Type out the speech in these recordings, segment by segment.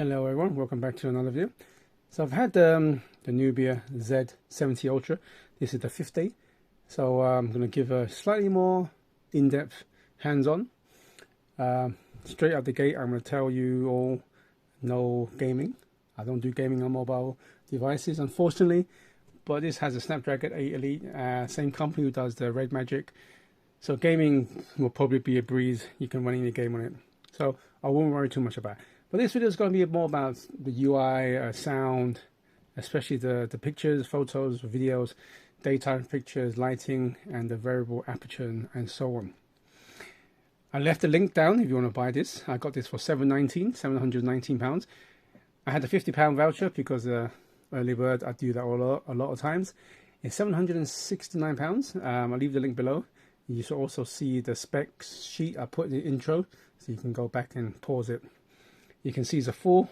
Hello everyone, welcome back to another video. So I've had the Nubia Z70 Ultra. This is the fifth day. So I'm going to give a slightly more in-depth hands-on. Straight out the gate, I'm going to tell you all no gaming. I don't do gaming on mobile devices, unfortunately. But this has a Snapdragon 8 Elite, same company who does the Red Magic. So gaming will probably be a breeze. You can run any game on it. So I won't worry too much about it. But this video is going to be more about the UI, sound, especially the pictures, photos, videos, daytime pictures, lighting, and the variable aperture and so on. I left a link down if you want to buy this. I got this for £719. I had a £50 voucher because early bird, I do that a lot of times. It's £769. I'll leave the link below. You should also see the specs sheet I put in the intro, so you can go back and pause it. You can see it's a full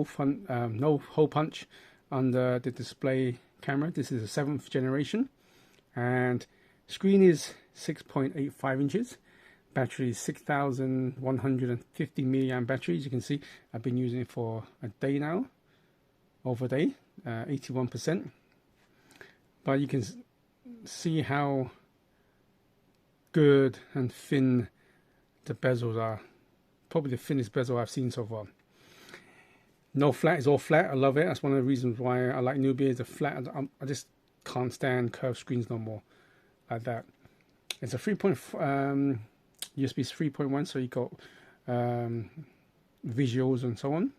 front, no hole punch under the display camera. This is a 7th generation, and screen is 6.85 inches. Battery is 6,150 milliamp battery. As you can see, I've been using it for a day now, over a day, 81%. But you can see how good and thin the bezels are. Probably the thinnest bezel I've seen so far. No flat, it's all flat. I love it. That's one of the reasons why I like Nubia. Is the flat. I just can't stand curved screens no more like that. It's a USB 3.1, so you got visuals and so on.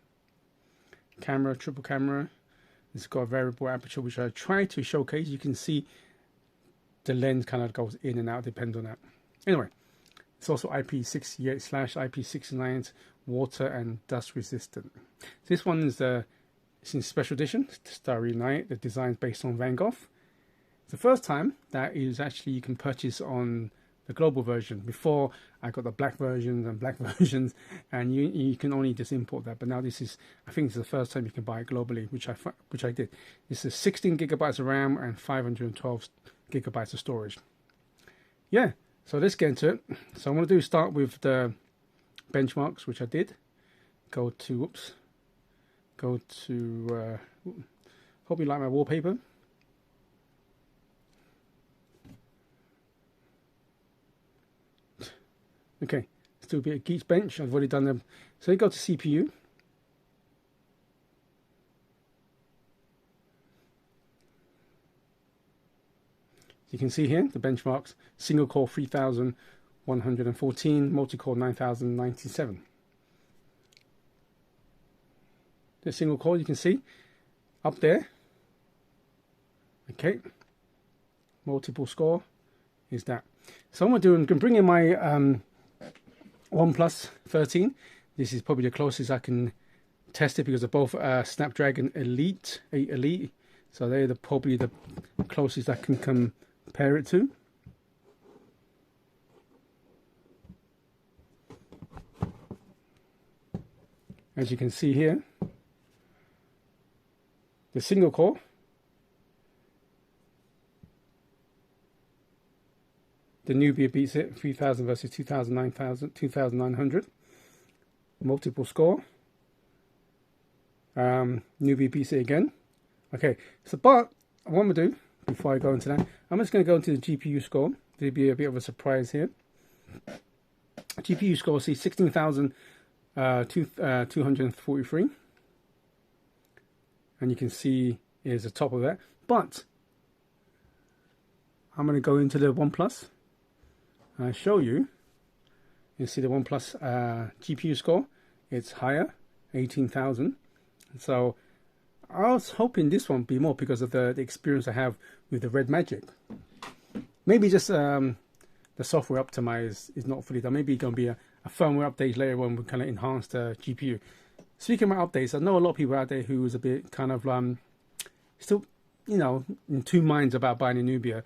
Camera, triple camera. It's got a variable aperture, which I try to showcase. You can see the lens kind of goes in and out, depends on that. Anyway. It's also IP68/IP69 water and dust resistant. This one is it's in special edition, Starry Night. The design is based on Van Gogh. It's the first time that is actually you can purchase on the global version. Before I got the black versions and black versions, and you can only just import that. But now this is, I think it's the first time you can buy it globally, which I did. This is 16 gigabytes of RAM and 512 gigabytes of storage. Yeah. So let's get into it. So I'm going to start with the benchmarks, which I did. Go to, hope you like my wallpaper. Okay, let's do a bit of Geekbench. I've already done them. So you go to CPU. You can see here the benchmarks: single core 3114, multi-core 9097. The single core you can see up there. Okay, multiple score is that. So what I'm going to bring in my OnePlus 13. This is probably the closest I can test it because they're both Snapdragon 8 Elite. So they're probably the closest I can compare it to. As you can see here, the single core the Nubia beats it, 3000 versus 2900. Multiple score, Nubia beats it again. Okay, so but what I'm gonna do before I go into that, I'm just going to go into the GPU score. There'll be a bit of a surprise here. GPU score, see 16,243. And you can see is the top of that. But I'm going to go into the OnePlus and show you. You see the OnePlus GPU score. It's higher, 18,000. So I was hoping this one would be more because of the experience I have with the Red Magic. Maybe just the software optimize is not fully done. Maybe it's going to be a firmware update later on. We kind of enhance the GPU. Speaking about updates, I know a lot of people out there who is a bit kind of still, you know, in two minds about buying a Nubia.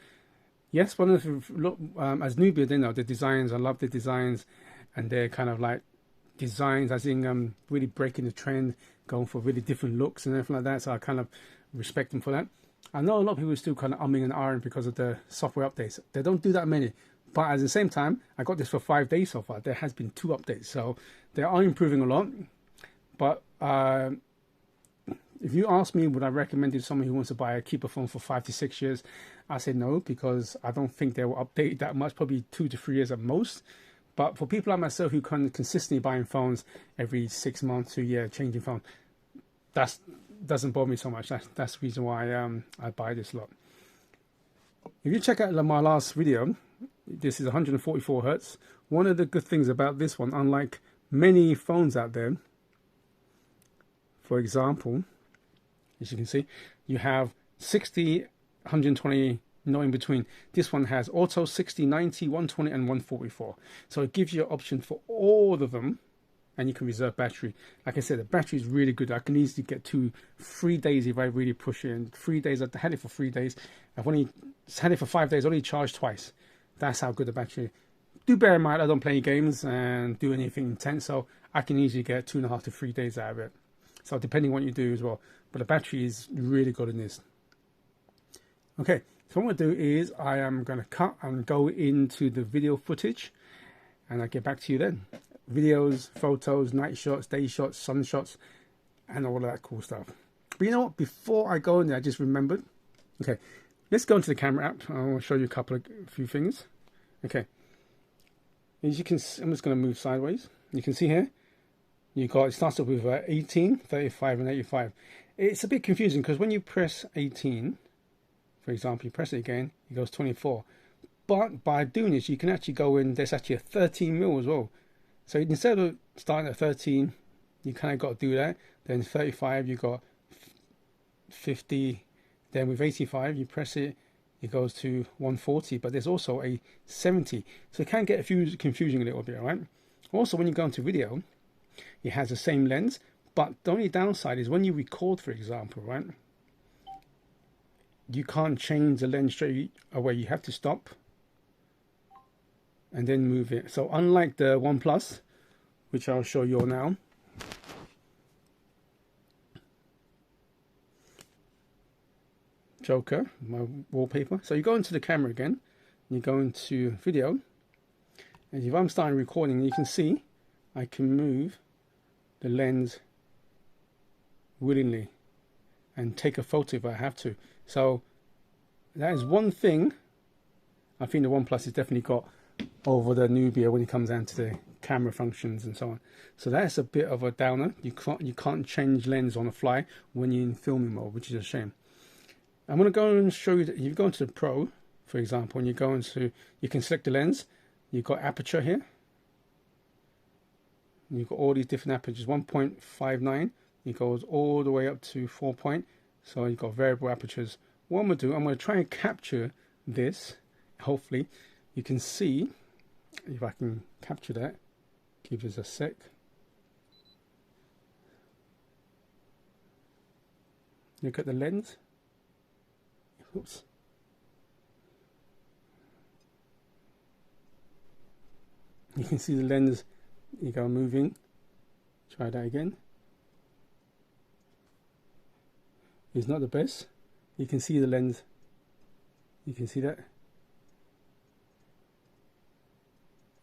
Yes, one of the as Nubia, they know the designs. I love the designs, and they're kind of like designs as in really breaking the trend, going for really different looks and everything like that. So I kind of respect them for that. I know a lot of people are still kind of umming and ahhing because of the software updates. They don't do that many. But at the same time, I got this for 5 days so far. There has been 2 updates. So they are improving a lot. But if you ask me, would I recommend it to someone who wants to buy a keeper phone for 5 to 6 years? I say no, because I don't think they will update that much, probably 2 to 3 years at most. But for people like myself who can consistently buying phones every 6 months to a year, changing phone, that doesn't bother me so much. That's the reason why I buy this lot. If you check out my last video, this is 144 Hertz. One of the good things about this one, unlike many phones out there, for example, as you can see, you have 60, 120, no in between. This one has auto 60, 90, 120 and 144. So it gives you an option for all of them, and you can reserve battery. Like I said, the battery is really good. I can easily get 3 days if I really push it. In 3 days, I've had it for 3 days. I've only had it for 5 days, only charged twice. That's how good the battery is. Do bear in mind, I don't play games and do anything intense, so I can easily get 2.5 to 3 days out of it. So depending on what you do as well. But the battery is really good in this. Okay, so what I'm going to do is I am going to cut and go into the video footage, and I'll get back to you then. Videos, photos, night shots, day shots, sun shots, and all of that cool stuff. But you know what? Before I go in there, I just remembered. Okay, let's go into the camera app. I want to show you a few things. Okay, as you can see, I'm just going to move sideways. You can see here, it starts off with 18, 35, and 85. It's a bit confusing because when you press 18, for example, you press it again, it goes 24. But by doing this, you can actually go in. There's actually a 13mm as well. So instead of starting at 13, you kind of got to do that. Then 35, you got 50. Then with 85, you press it, it goes to 140. But there's also a 70. So it can get confusing a little bit, right? Also, when you go into video, it has the same lens. But the only downside is when you record, for example, right? You can't change the lens straight away. You have to stop and then move it. So unlike the OnePlus, which I'll show you all now, Joker, my wallpaper. So you go into the camera again, and you go into video, and if I'm starting recording, you can see I can move the lens willingly and take a photo if I have to. So that is one thing I think the OnePlus has definitely got over the Nubia when it comes down to the camera functions and so on. So that's a bit of a downer. You can't change lens on the fly when you're in filming mode, which is a shame. I'm going to go and show you that if you go into the Pro, for example, and you go into, you can select the lens. You've got aperture here. You've got all these different apertures, 1.59. It goes all the way up to 4 point. So you've got variable apertures. What I'm going to do, I'm going to try and capture this. Hopefully you can see if I can capture that. Give us a sec. Look at the lens. Oops. You can see the lens. You go moving. Try that again. It's not the best. You can see the lens. You can see that.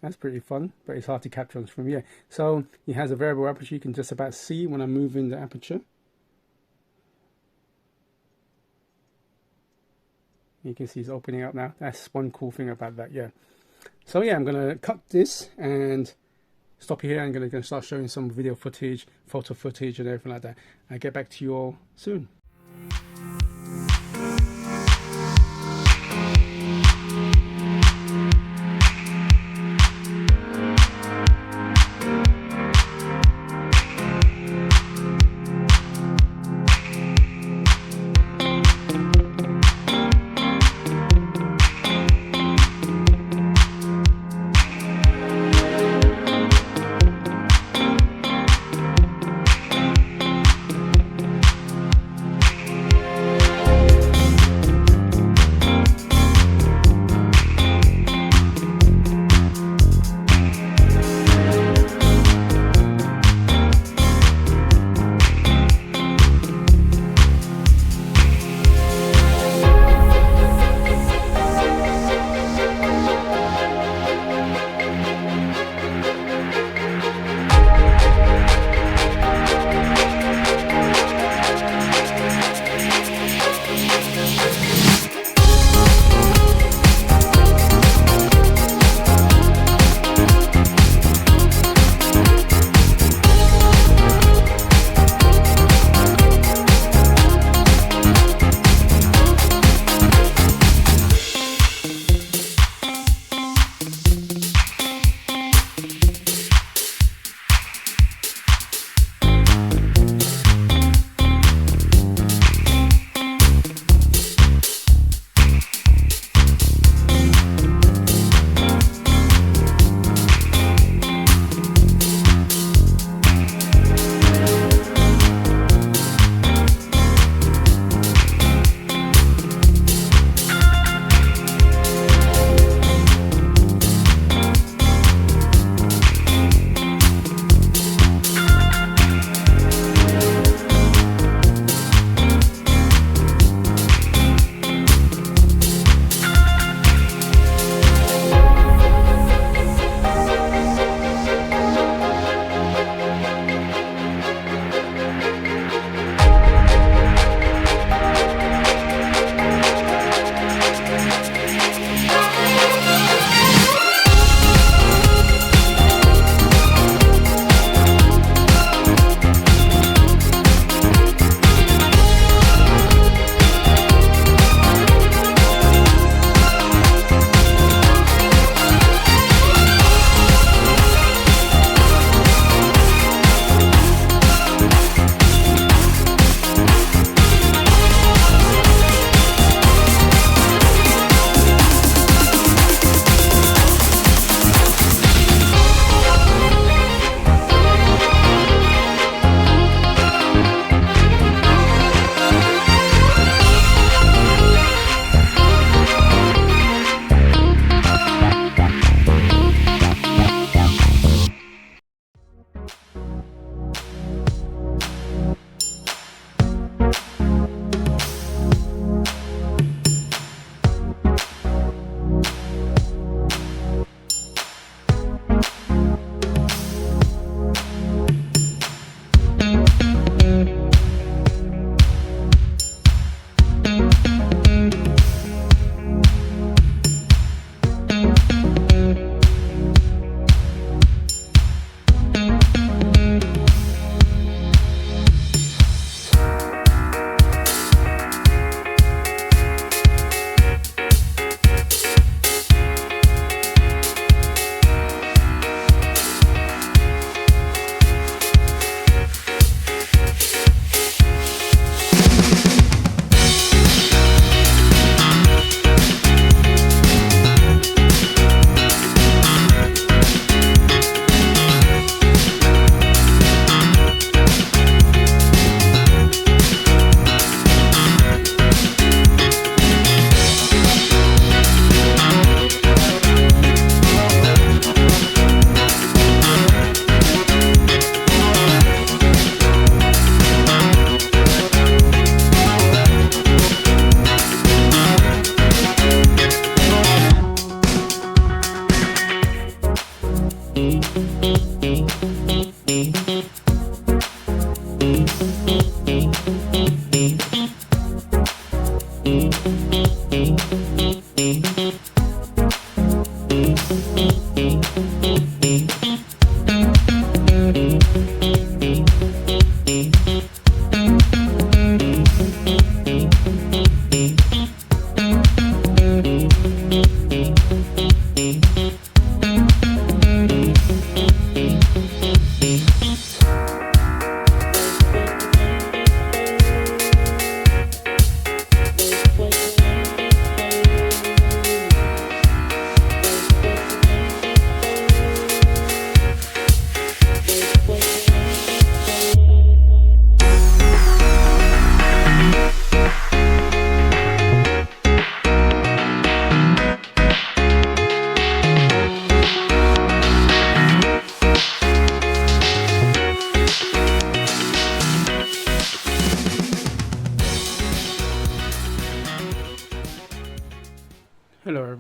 That's pretty fun, but it's hard to capture on from here. So it has a variable aperture. You can just about see when I'm moving the aperture. You can see it's opening up now. That's one cool thing about that, yeah. So yeah, I'm going to cut this and stop here. I'm going to start showing some video footage, photo footage and everything like that. I'll get back to you all soon.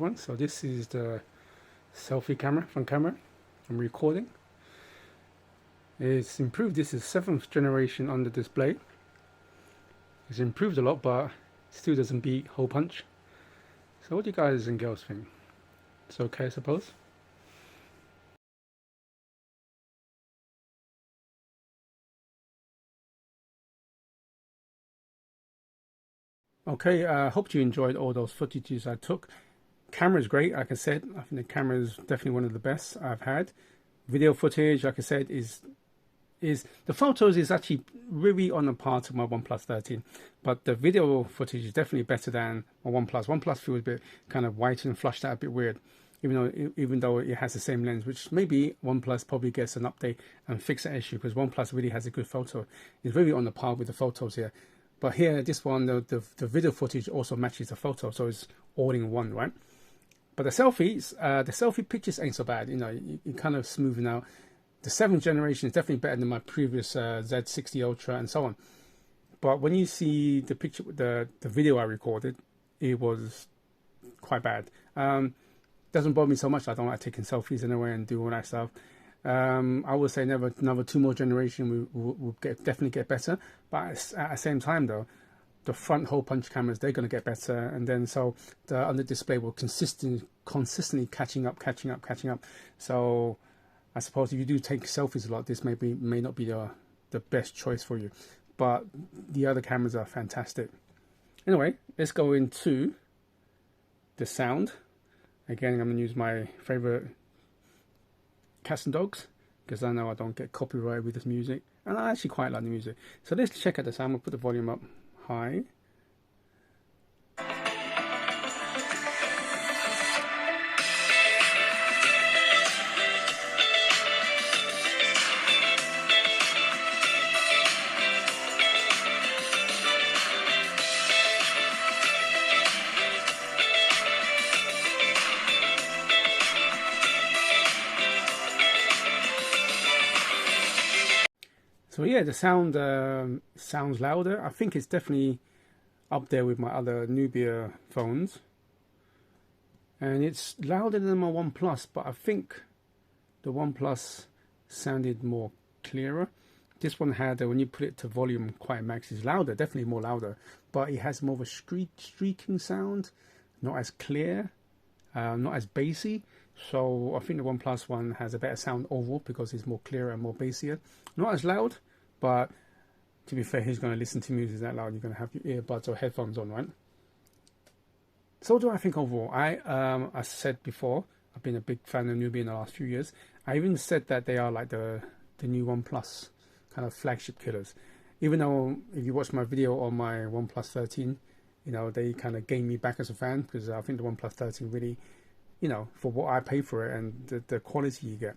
one. So this is the selfie camera, front camera. I'm recording. It's improved. This is 7th generation on the display. It's improved a lot, but still doesn't beat hole punch. So what do you guys and girls think? It's okay, I suppose. Okay, I hope you enjoyed all those footages I took. Camera is great, like I said. I think the camera is definitely one of the best I've had. Video footage, like I said, is the photos is actually really on the par to my OnePlus 13, but the video footage is definitely better than my OnePlus. OnePlus feels a bit kind of white and flushed out, a bit weird, even though it has the same lens, which maybe OnePlus probably gets an update and fix that issue, because OnePlus really has a good photo. It's really on the par with the photos here. But here, this one, the video footage also matches the photo, so it's all in one, right? But the selfie pictures ain't so bad. You kind of smoothing out. The 7th generation is definitely better than my previous Z60 Ultra and so on. But when you see the picture, the video I recorded, it was quite bad. Doesn't bother me so much. I don't like taking selfies anyway and do all that stuff. I would say another 2 more generation will definitely get better. But at the same time, though, the front hole punch cameras, they're going to get better, and then so the under display will consistently catching up. So I suppose if you do take selfies a lot, this may not be the best choice for you. But the other cameras are fantastic. Anyway, let's go into the sound. Again, I'm going to use my favorite cats and dogs, because I know I don't get copyrighted with this music, and I actually quite like the music. So let's check out the sound. We'll put the volume up high. So yeah, the sound sounds louder. I think it's definitely up there with my other Nubia phones, and it's louder than my OnePlus, but I think the OnePlus sounded more clearer. This one had, when you put it to volume quite max, is louder, definitely more louder, but it has more of a streaking sound, not as clear, not as bassy. So I think the OnePlus one has a better sound overall because it's more clearer and more bassier. Not as loud, but to be fair, who's going to listen to music that loud? You're going to have your earbuds or headphones on, right? So what do I think overall? I said before, I've been a big fan of Nubia in the last few years. I even said that they are like the new OnePlus kind of flagship killers. Even though if you watch my video on my OnePlus 13, they kind of gained me back as a fan, because I think the OnePlus 13 really, for what I pay for it and the quality you get.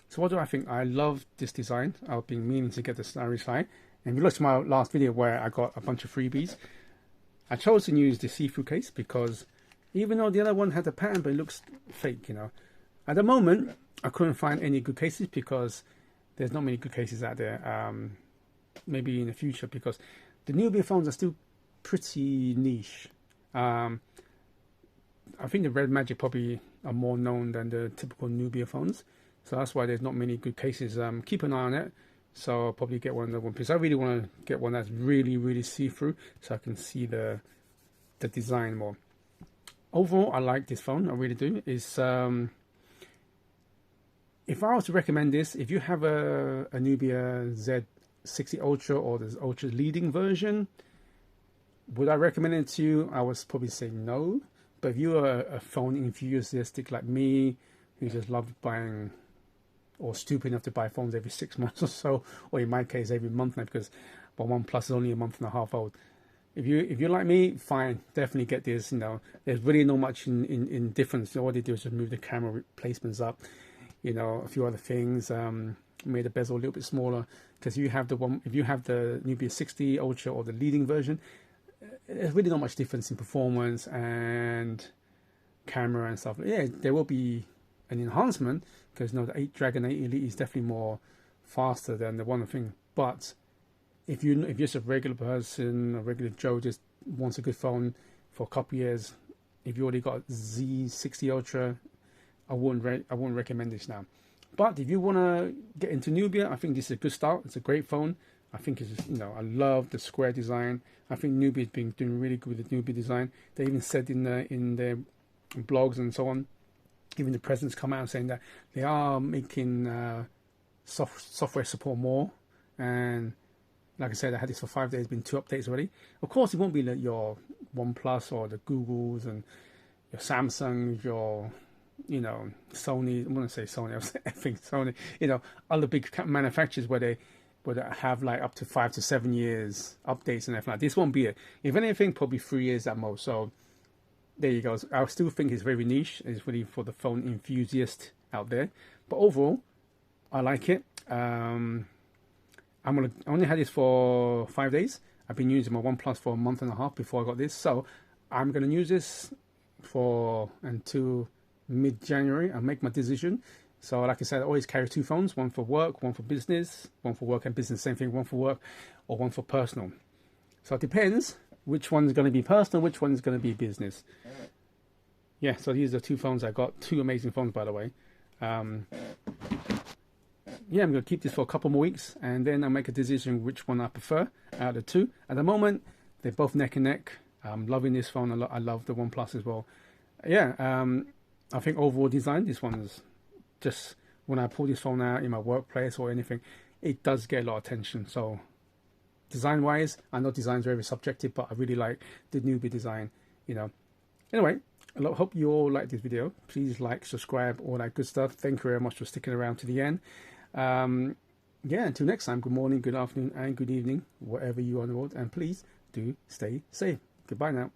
So what do I think? I love this design. I've been meaning to get the Starry Side. And if you look at my last video where I got a bunch of freebies, I chose to use the see-through case because even though the other one had a pattern, but it looks fake, At the moment, I couldn't find any good cases because there's not many good cases out there. Maybe in the future, because the Nubia phones are still pretty niche. I think the Red Magic probably are more known than the typical Nubia phones. So that's why there's not many good cases. Keep an eye on it. So I'll probably get one of the one piece. I really want to get one that's really see-through, so I can see the design more. Overall, I like this phone. I really do. It's if I was to recommend this, if you have a Nubia Z60 Ultra or the Ultra leading version, would I recommend it to you? I would probably say no. But if you're a phone enthusiastic like me, who just loves buying, or stupid enough to buy phones every 6 months or so, or in my case every month now, because my OnePlus is only a month and a half old. If you're like me, fine, definitely get this. There's really not much in difference. All they do is just move the camera placements up, a few other things. Made the bezel a little bit smaller, because if you have the Nubia 60 Ultra or the leading version, there's really not much difference in performance and camera and stuff. Yeah, there will be an enhancement, because the Dragon 8 Elite is definitely more faster than the one thing. But if you're just a regular person, a regular Joe, just wants a good phone for a couple of years, if you already got Z60 Ultra, I wouldn't recommend this now. But if you want to get into Nubia, I think this is a good start. It's a great phone. I think it's, you know, I love the square design. I think Nubia's been doing really good with the Nubia design. They even said in their blogs and so on, even the presidents come out saying that they are making software support more. And like I said, I had this for 5 days, been 2 updates already. Of course, it won't be like your OnePlus or the Googles and your Samsungs, your, you know, Sony. I wouldn't say Sony, I was effing Sony. You know, other big manufacturers where they have like up to 5 to 7 years updates and everything. Like this won't be it. If anything, probably 3 years at most. So there you go. I still think it's very niche. It's really for the phone enthusiast out there. But overall, I like it. I only had this for 5 days. I've been using my OnePlus for a month and a half before I got this. So I'm going to use this until mid-January. I'll make my decision. So like I said, I always carry 2 phones, one for work, one for business, one for work and business, same thing, one for work or one for personal. So it depends which one's going to be personal, which one's going to be business. Yeah, so these are 2 phones I got. 2 amazing phones, by the way. Yeah, I'm going to keep this for a couple more weeks and then I'll make a decision which one I prefer out of the 2. At the moment, they're both neck and neck. I'm loving this phone. I love the OnePlus as well. Yeah, I think overall design, this one's just, when I pull this phone out in my workplace or anything, it does get a lot of attention. So design wise, I know design's very subjective, but I really like the Nubia design, you know. Anyway, I hope you all like this video. Please like, subscribe, all that good stuff. Thank you very much for sticking around to the end. Yeah, until next time, good morning, good afternoon and good evening, wherever you are in the world, and please do stay safe. Goodbye now.